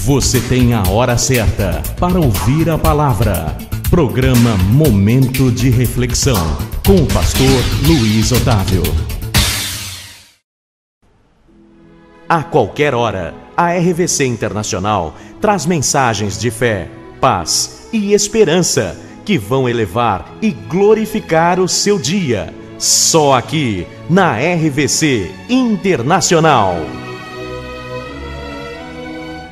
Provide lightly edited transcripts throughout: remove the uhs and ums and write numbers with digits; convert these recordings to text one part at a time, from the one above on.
Você tem a hora certa para ouvir a palavra. Programa Momento de Reflexão, com o pastor Luiz Otávio. A qualquer hora, a RVC Internacional traz mensagens de fé, paz e esperança que vão elevar e glorificar o seu dia. Só aqui, na RVC Internacional.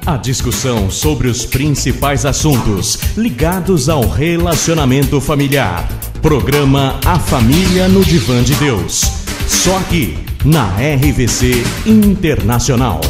A discussão sobre os principais assuntos ligados ao relacionamento familiar. Programa A Família no Divã de Deus. Só aqui, na RVC Internacional.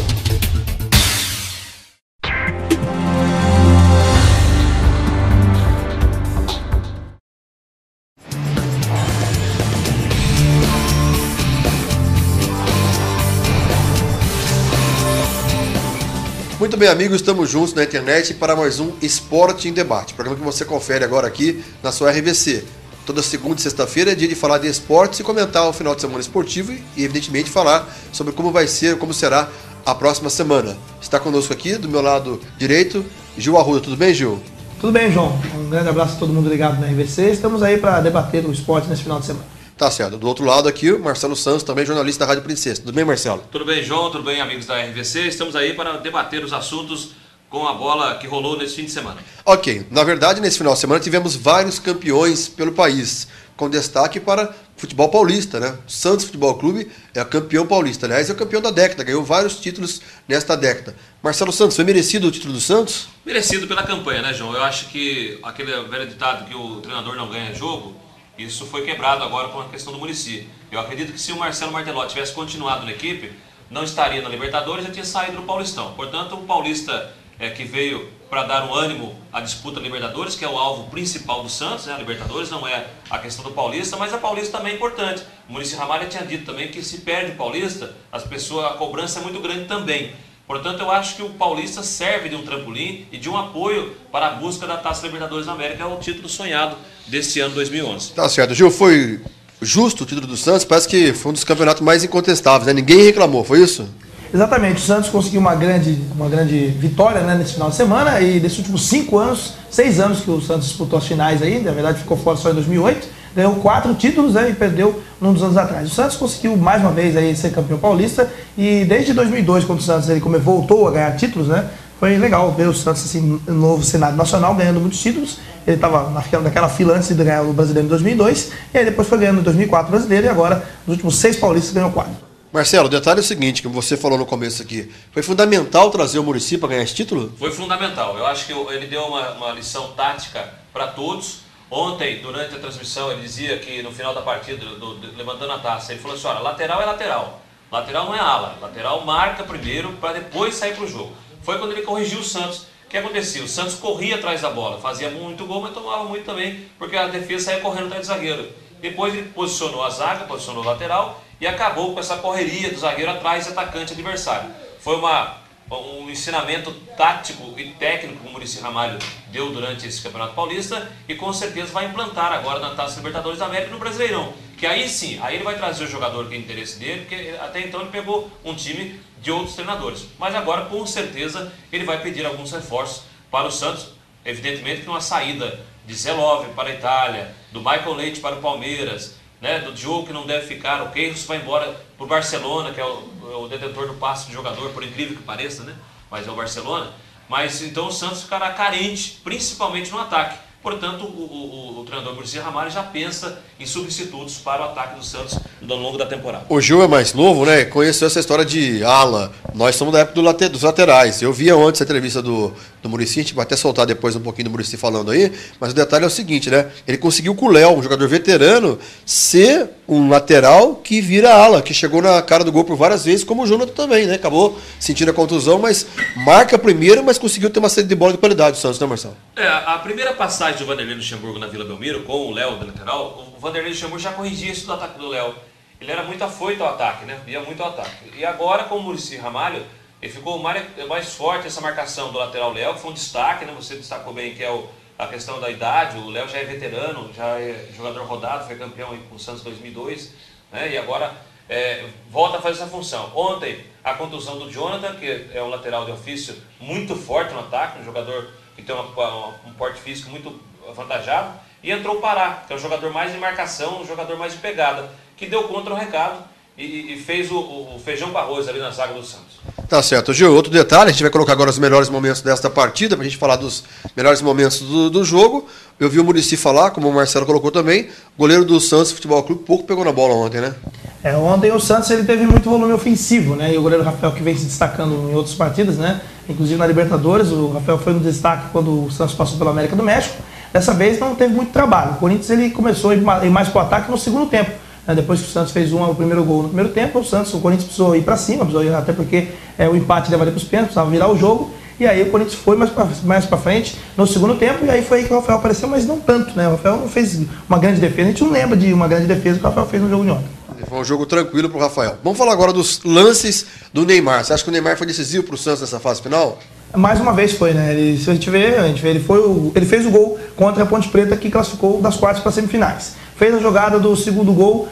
Muito bem, amigos, estamos juntos na internet para mais um Esporte em Debate, programa que você confere agora aqui na sua RVC. Toda segunda e sexta-feira é dia de falar de esportes e comentar o final de semana esportivo e, evidentemente, falar sobre como vai ser, como será a próxima semana. Está conosco aqui, do meu lado direito, Gil Arruda. Tudo bem, Gil? Tudo bem, João. Um grande abraço a todo mundo ligado na RVC. Estamos aí para debater o esporte nesse final de semana. Tá certo. Do outro lado aqui, o Marcelo Santos, também jornalista da Rádio Princesa. Tudo bem, Marcelo? Tudo bem, João. Tudo bem, amigos da RVC. Estamos aí para debater os assuntos com a bola que rolou nesse fim de semana. Ok. Na verdade, nesse final de semana tivemos vários campeões pelo país, com destaque para futebol paulista, né? O Santos Futebol Clube é campeão paulista. Aliás, é o campeão da década, ganhou vários títulos nesta década. Marcelo Santos, foi merecido o título do Santos? Merecido pela campanha, né, João? Eu acho que aquele velho ditado que o treinador não ganha jogo, isso foi quebrado agora com a questão do Muricy. Eu acredito que se o Marcelo Martelotti tivesse continuado na equipe, não estaria na Libertadores, já tinha saído do Paulistão. Portanto, o paulista que veio para dar um ânimo à disputa Libertadores, que é o alvo principal do Santos, né? A Libertadores não é a questão do Paulista, mas a Paulista também é importante. O Muricy Ramalho tinha dito também que se perde o Paulista, a cobrança é muito grande também. Portanto, eu acho que o Paulista serve de um trampolim e de um apoio para a busca da Taça Libertadores da América, é o título sonhado desse ano 2011. Tá certo. Gil, foi justo o título do Santos? Parece que foi um dos campeonatos mais incontestáveis, né? Ninguém reclamou, foi isso? Exatamente. O Santos conseguiu uma grande vitória, né, nesse final de semana, e desses últimos 5 anos, 6 anos que o Santos disputou as finais aí, na verdade ficou fora só em 2008, ganhou 4 títulos, né, e perdeu num dos anos atrás. O Santos conseguiu mais uma vez aí ser campeão paulista, e desde 2002, quando o Santos voltou a ganhar títulos, né, foi legal ver o Santos assim, no novo cenário nacional, ganhando muitos títulos. Ele estava naquela fila antes de ganhar o Brasileiro em 2002, e aí depois foi ganhando em 2004 o Brasileiro, e agora, nos últimos 6 paulistas, ganhou 4. Marcelo, o detalhe é o seguinte, que você falou no começo aqui, foi fundamental trazer o Muricy para ganhar esse título? Foi fundamental. Eu acho que ele deu uma lição tática para todos. Ontem, durante a transmissão, ele dizia que no final da partida, levantando a taça, ele falou assim, olha, lateral é lateral. Lateral não é ala. Lateral marca primeiro para depois sair para o jogo. Foi quando ele corrigiu o Santos. O que acontecia? O Santos corria atrás da bola, fazia muito gol, mas tomava muito também, porque a defesa saía correndo atrás do zagueiro. Depois ele posicionou a zaga, posicionou o lateral e acabou com essa correria do zagueiro atrás do atacante adversário. Foi um ensinamento tático e técnico que o Muricy Ramalho deu durante esse Campeonato Paulista e com certeza vai implantar agora na Taça Libertadores da América e no Brasileirão. Que aí sim, aí ele vai trazer o jogador que é interesse dele, porque até então ele pegou um time de outros treinadores. Mas agora com certeza ele vai pedir alguns reforços para o Santos, evidentemente que uma saída de Zé Love para a Itália, do Michael Leite para o Palmeiras, né, do Diogo que não deve ficar, o Queiroz vai embora para o Barcelona, que é o detentor do passe de jogador, por incrível que pareça, né, mas é o Barcelona. Mas então o Santos ficará carente, principalmente no ataque. Portanto, o treinador Muricy Ramalho já pensa em substitutos para o ataque do Santos ao longo da temporada. O Gil é mais novo, né? Conheceu essa história de ala. Nós somos da época dos laterais. Eu via ontem essa entrevista do Muricy, a gente vai até soltar depois um pouquinho do Muricy falando aí, mas o detalhe é o seguinte, né? Ele conseguiu com o Léo, um jogador veterano, ser um lateral que vira ala, que chegou na cara do gol por várias vezes, como o Jonathan também, né? Acabou sentindo a contusão, mas marca primeiro, mas conseguiu ter uma saída de bola de qualidade, o Santos, né, Marcelo? A primeira passagem do Vanderlei Luxemburgo na Vila Belmiro, com o Léo da lateral, o Vanderlei Luxemburgo já corrigia isso do ataque do Léo. Ele era muito afoito ao ataque, né? Ia muito ao ataque. E agora, com o Muricy Ramalho, ele ficou mais forte essa marcação do lateral Léo, que foi um destaque, né? Você destacou bem que é a questão da idade. O Léo já é veterano, já é jogador rodado, foi campeão aí com o Santos 2002, né? E agora volta a fazer essa função. Ontem, a contusão do Jonathan, que é um lateral de ofício muito forte no ataque, um jogador que tem um porte físico muito avantajado, e entrou o Pará, que é um jogador mais de marcação, um jogador mais de pegada, que deu contra o recado e fez o feijão com arroz ali na zaga do Santos. Tá certo. Gil, outro detalhe, a gente vai colocar agora os melhores momentos desta partida, pra gente falar dos melhores momentos do jogo. Eu vi o Muricy falar, como o Marcelo colocou também, o goleiro do Santos Futebol Clube pouco pegou na bola ontem, né? Ontem o Santos ele teve muito volume ofensivo, né? E o goleiro Rafael, que vem se destacando em outras partidas, né? Inclusive na Libertadores, o Rafael foi no destaque quando o Santos passou pela América do México. Dessa vez não teve muito trabalho. O Corinthians ele começou a ir mais para o ataque no segundo tempo. Depois que o Santos fez o primeiro gol no primeiro tempo, o Corinthians precisou ir para cima, até porque o empate levaria para os pênaltis, precisava virar o jogo. E aí o Corinthians foi mais para frente no segundo tempo, e aí foi aí que o Rafael apareceu, mas não tanto, né? O Rafael não fez uma grande defesa, a gente não lembra de uma grande defesa que o Rafael fez no jogo de ontem. Foi um jogo tranquilo para o Rafael. Vamos falar agora dos lances do Neymar. Você acha que o Neymar foi decisivo para o Santos nessa fase final? Mais uma vez foi, né? Se a gente vê, ele fez o gol contra a Ponte Preta, que classificou das quartas para semifinais. Fez a jogada do segundo gol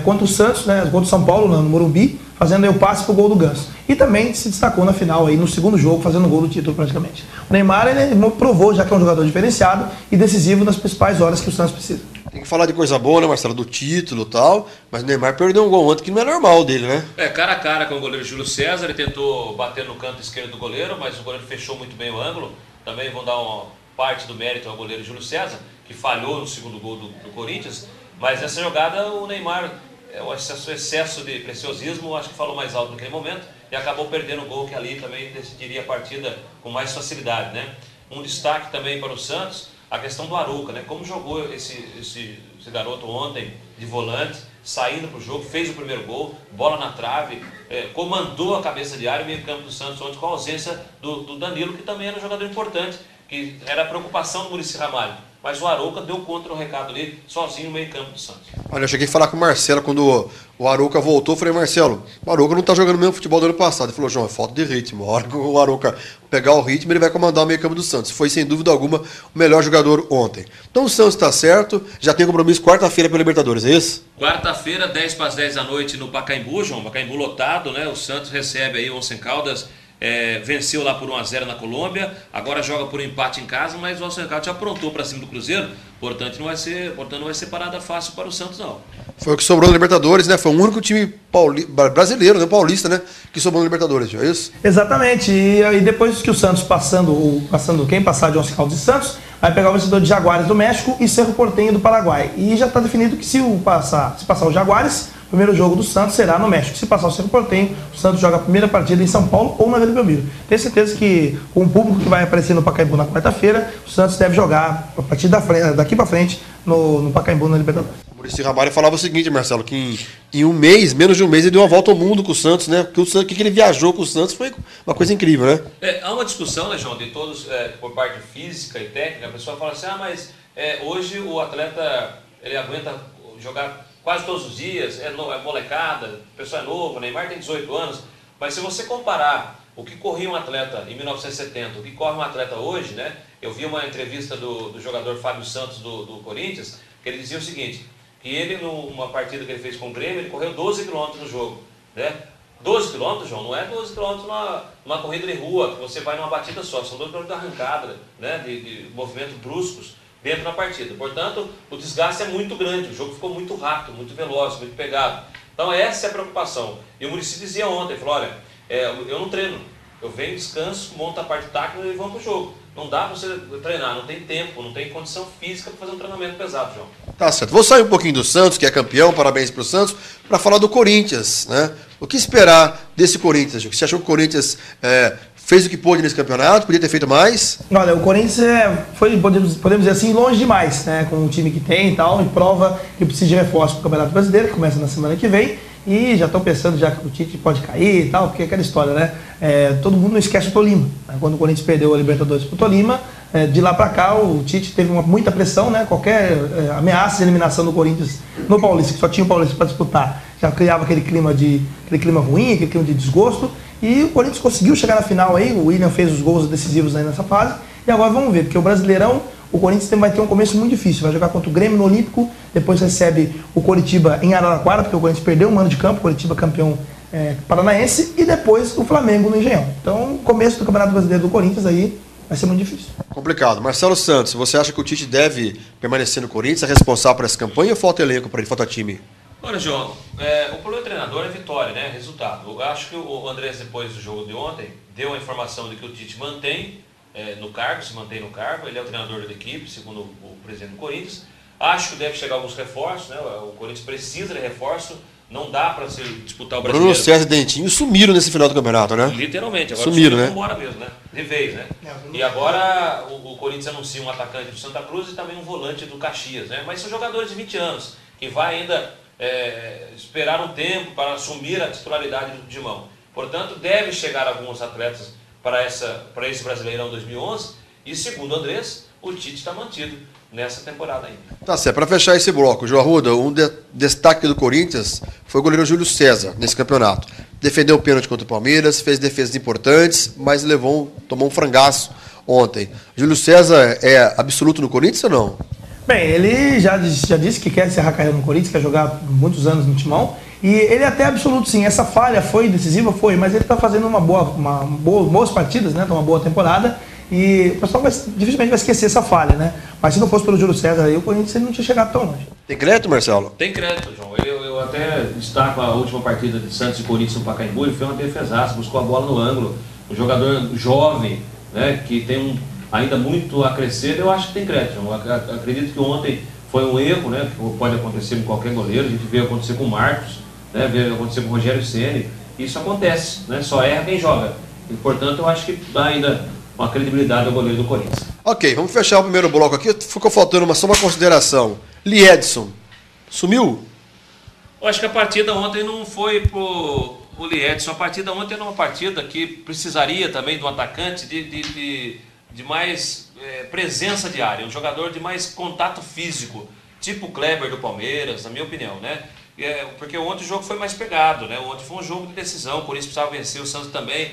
contra o Santos, né? Contra o São Paulo, no Morumbi, fazendo aí o passe para o gol do Ganso. E também se destacou na final, aí, no segundo jogo, fazendo o gol do título praticamente. O Neymar ele provou, já que é um jogador diferenciado e decisivo nas principais horas que o Santos precisa. Tem que falar de coisa boa, né, Marcelo? Do título e tal, mas o Neymar perdeu um gol ontem que não é normal dele, né? Cara a cara com o goleiro Júlio César, ele tentou bater no canto esquerdo do goleiro, mas o goleiro fechou muito bem o ângulo. Também vão dar uma parte do mérito ao goleiro Júlio César, que falhou no segundo gol do Corinthians. Mas nessa jogada o Neymar, o excesso de preciosismo, acho que falou mais alto naquele momento e acabou perdendo o gol que ali também decidiria a partida com mais facilidade, né? Um destaque também para o Santos, a questão do Arouca, né? Como jogou esse garoto ontem de volante, saindo para o jogo, fez o primeiro gol, bola na trave, comandou a cabeça de área e meio campo do Santos ontem com a ausência do Danilo, que também era um jogador importante, que era a preocupação do Muricy Ramalho. Mas o Arouca deu contra o recado ali, sozinho no meio campo do Santos. Olha, eu cheguei a falar com o Marcelo quando o Arouca voltou. Eu falei, Marcelo, o Arouca não está jogando o mesmo futebol do ano passado. Ele falou, João, é falta de ritmo. A hora que o Arouca pegar o ritmo, ele vai comandar o meio campo do Santos. Foi, sem dúvida alguma, o melhor jogador ontem. Então o Santos está certo, já tem compromisso quarta-feira pela Libertadores, é isso? Quarta-feira, 10 para as 10 da noite no Pacaembu, João. Pacaembu lotado, né? O Santos recebe aí o Once Caldas. Venceu lá por 1-0 na Colômbia, agora joga por um empate em casa, mas o Once Caldas já aprontou para cima do Cruzeiro, portanto não vai ser parada fácil para o Santos, não. Foi o que sobrou na Libertadores, né? Foi o único time brasileiro, né? Paulista, né? Que sobrou na Libertadores, é isso? Exatamente, e depois que o Santos quem passar de Once Caldas e Santos, vai pegar o vencedor de Jaguares do México e Cerro Porteño do Paraguai. E já está definido que se passar o Jaguares, o primeiro jogo do Santos será no México. Se passar o Cerro Porteño, o Santos joga a primeira partida em São Paulo ou na Vila Belmiro. Tenho certeza que com o público que vai aparecer no Pacaembu na quarta-feira, o Santos deve jogar a partir daqui para frente no Pacaembu na Libertadores. O Muricy Ramalho falava o seguinte, Marcelo, que em um mês, menos de um mês, ele deu uma volta ao mundo com o Santos, né? Porque o que ele viajou com o Santos foi uma coisa incrível, né? Há uma discussão, né, João, de todos, por parte física e técnica, a pessoa fala assim, mas hoje o atleta ele aguenta jogar quase todos os dias, é molecada, o pessoal é novo, o Neymar tem 18 anos, mas se você comparar o que corria um atleta em 1970, o que corre um atleta hoje, né? Eu vi uma entrevista do jogador Fábio Santos do Corinthians, que ele dizia o seguinte, que ele, numa partida que ele fez com o Grêmio, ele correu 12 km no jogo, né? 12 km, João, não é 12 km numa corrida de rua, que você vai numa batida só, são 12 km de arrancada, né? De movimentos bruscos dentro da partida. Portanto, o desgaste é muito grande, o jogo ficou muito rápido, muito veloz, muito pegado. Então essa é a preocupação. E o Muricy dizia ontem, falou, olha, eu não treino, eu venho, descanso, monto a parte tática e vamos pro jogo. Não dá para você treinar, não tem tempo, não tem condição física para fazer um treinamento pesado, João. Tá certo. Vou sair um pouquinho do Santos, que é campeão, parabéns pro Santos, para falar do Corinthians, né? O que esperar desse Corinthians, Gil? Você achou que o Corinthians fez o que pôde nesse campeonato? Podia ter feito mais? Olha, o Corinthians foi, podemos dizer assim, longe demais, né? Com o time que tem e tal, e prova que precisa de reforço para o Campeonato Brasileiro, que começa na semana que vem. E já estão pensando já que o Tite pode cair e tal, porque é aquela história, né? Todo mundo não esquece o Tolima. Quando o Corinthians perdeu a Libertadores para o Tolima, de lá para cá o Tite teve muita pressão, né? Qualquer ameaça de eliminação do Corinthians no Paulista, que só tinha o Paulista para disputar, já criava aquele clima ruim, aquele clima de desgosto. E o Corinthians conseguiu chegar na final aí, o William fez os gols decisivos aí nessa fase. E agora vamos ver, porque o Brasileirão, o Corinthians vai ter um começo muito difícil. Vai jogar contra o Grêmio no Olímpico, depois recebe o Coritiba em Araraquara, porque o Corinthians perdeu um ano de campo, o Coritiba campeão paranaense, e depois o Flamengo no Engenhão. Então, o começo do Campeonato Brasileiro do Corinthians aí vai ser muito difícil. Complicado. Marcelo Santos, você acha que o Tite deve permanecer no Corinthians, é responsável por essa campanha ou falta elenco para ele, falta time? Olha, João, o problema do treinador é vitória, né? Resultado. Eu acho que o Andrés, depois do jogo de ontem, deu a informação de que o Tite mantém no cargo, se mantém no cargo, ele é o treinador da equipe, segundo o presidente do Corinthians. Acho que deve chegar alguns reforços, né? O Corinthians precisa de reforço, não dá para se disputar o Brasileiro. Bruno César e Dentinho sumiram nesse final do campeonato, né? Literalmente, agora sumiram, né? Embora mesmo, né? De vez, né? E agora o Corinthians anuncia um atacante do Santa Cruz e também um volante do Caxias, né? Mas são jogadores de 20 anos, que vai ainda esperar um tempo para assumir a titularidade do Timão. Portanto, deve chegar alguns atletas para esse Brasileirão 2011 e, segundo o Andrés, o Tite está mantido nessa temporada ainda. Tá certo. Para fechar esse bloco, João Arruda, destaque do Corinthians foi o goleiro Júlio César nesse campeonato. Defendeu o pênalti contra o Palmeiras, fez defesas importantes, mas tomou um frangaço ontem. Júlio César é absoluto no Corinthians ou não? Bem, ele já disse que quer encerrar a carreira no Corinthians, quer jogar muitos anos no Timão, e ele é até absoluto sim. Essa falha foi decisiva, mas ele está fazendo boas partidas, né? Tá uma boa temporada, e o pessoal dificilmente vai esquecer essa falha, né? Mas se não fosse pelo Júlio César aí, o Corinthians não tinha chegado tão longe. Tem crédito, Marcelo? Tem crédito, João. Eu até destaco a última partida de Santos e Corinthians no Pacaembu, ele fez uma defesaça, buscou a bola no ângulo, um jogador jovem, né? Que tem ainda muito a crescer, eu acho que tem crédito. Eu acredito que ontem foi um erro, né, que pode acontecer com qualquer goleiro, a gente veio acontecer com o Marcos, né, veio acontecer com o Rogério Ceni, isso acontece, né, só erra quem joga. E, portanto, eu acho que dá ainda uma credibilidade ao goleiro do Corinthians. Ok, vamos fechar o primeiro bloco aqui. Ficou faltando só uma consideração. Liedson, sumiu? Eu acho que a partida ontem não foi pro Liedson, a partida ontem era uma partida que precisaria também de um atacante de mais presença de área, um jogador de mais contato físico, tipo o Kleber do Palmeiras, na minha opinião, né? Porque ontem o jogo foi mais pegado, né? Ontem foi um jogo de decisão, o Corinthians precisava vencer, o Santos também,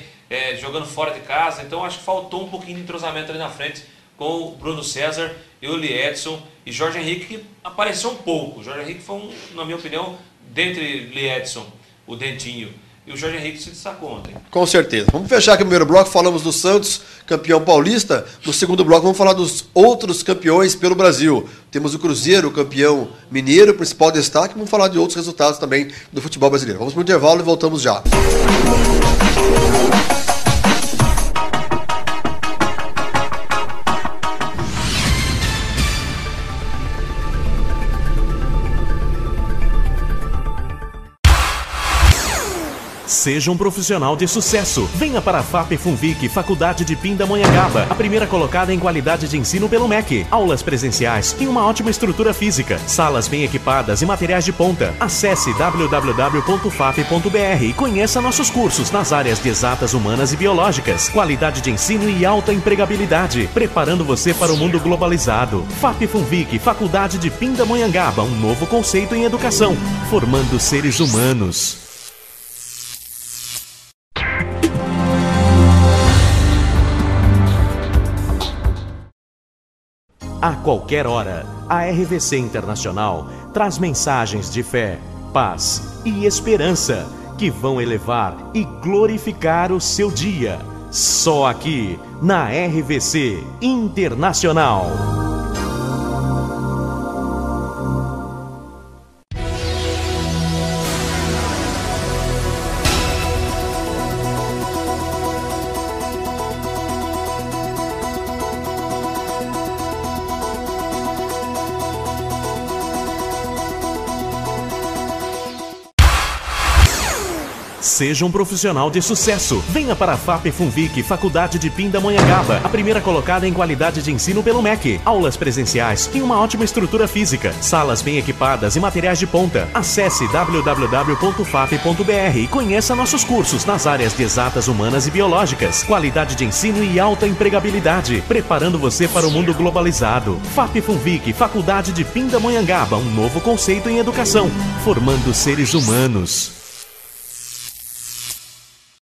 jogando fora de casa, então acho que faltou um pouquinho de entrosamento ali na frente com o Bruno César e o Liedson e Jorge Henrique, que apareceu um pouco. O Jorge Henrique foi, na minha opinião, dentre Liedson, o Dentinho, e o Jorge Henrique se destacou ontem. Com certeza. Vamos fechar aqui o primeiro bloco. Falamos do Santos, campeão paulista. No segundo bloco vamos falar dos outros campeões pelo Brasil. Temos o Cruzeiro, campeão mineiro, principal destaque. Vamos falar de outros resultados também do futebol brasileiro. Vamos para o intervalo e voltamos já. Seja um profissional de sucesso. Venha para a FAP Funvic, Faculdade de Pindamonhangaba, a primeira colocada em qualidade de ensino pelo MEC. Aulas presenciais e uma ótima estrutura física, salas bem equipadas e materiais de ponta. Acesse www.fap.br e conheça nossos cursos nas áreas de exatas, humanas e biológicas. Qualidade de ensino e alta empregabilidade, preparando você para o mundo globalizado. FAP Funvic, Faculdade de Pindamonhangaba, um novo conceito em educação, formando seres humanos. A qualquer hora, a RVC Internacional traz mensagens de fé, paz e esperança que vão elevar e glorificar o seu dia. Só aqui, na RVC Internacional. Seja um profissional de sucesso. Venha para a FAP Funvic, Faculdade de Pindamonhangaba, a primeira colocada em qualidade de ensino pelo MEC. Aulas presenciais e uma ótima estrutura física, salas bem equipadas e materiais de ponta. Acesse www.fap.br e conheça nossos cursos nas áreas de exatas, humanas e biológicas. Qualidade de ensino e alta empregabilidade, preparando você para o mundo globalizado. FAP Funvic, Faculdade de Pindamonhangaba, um novo conceito em educação, formando seres humanos.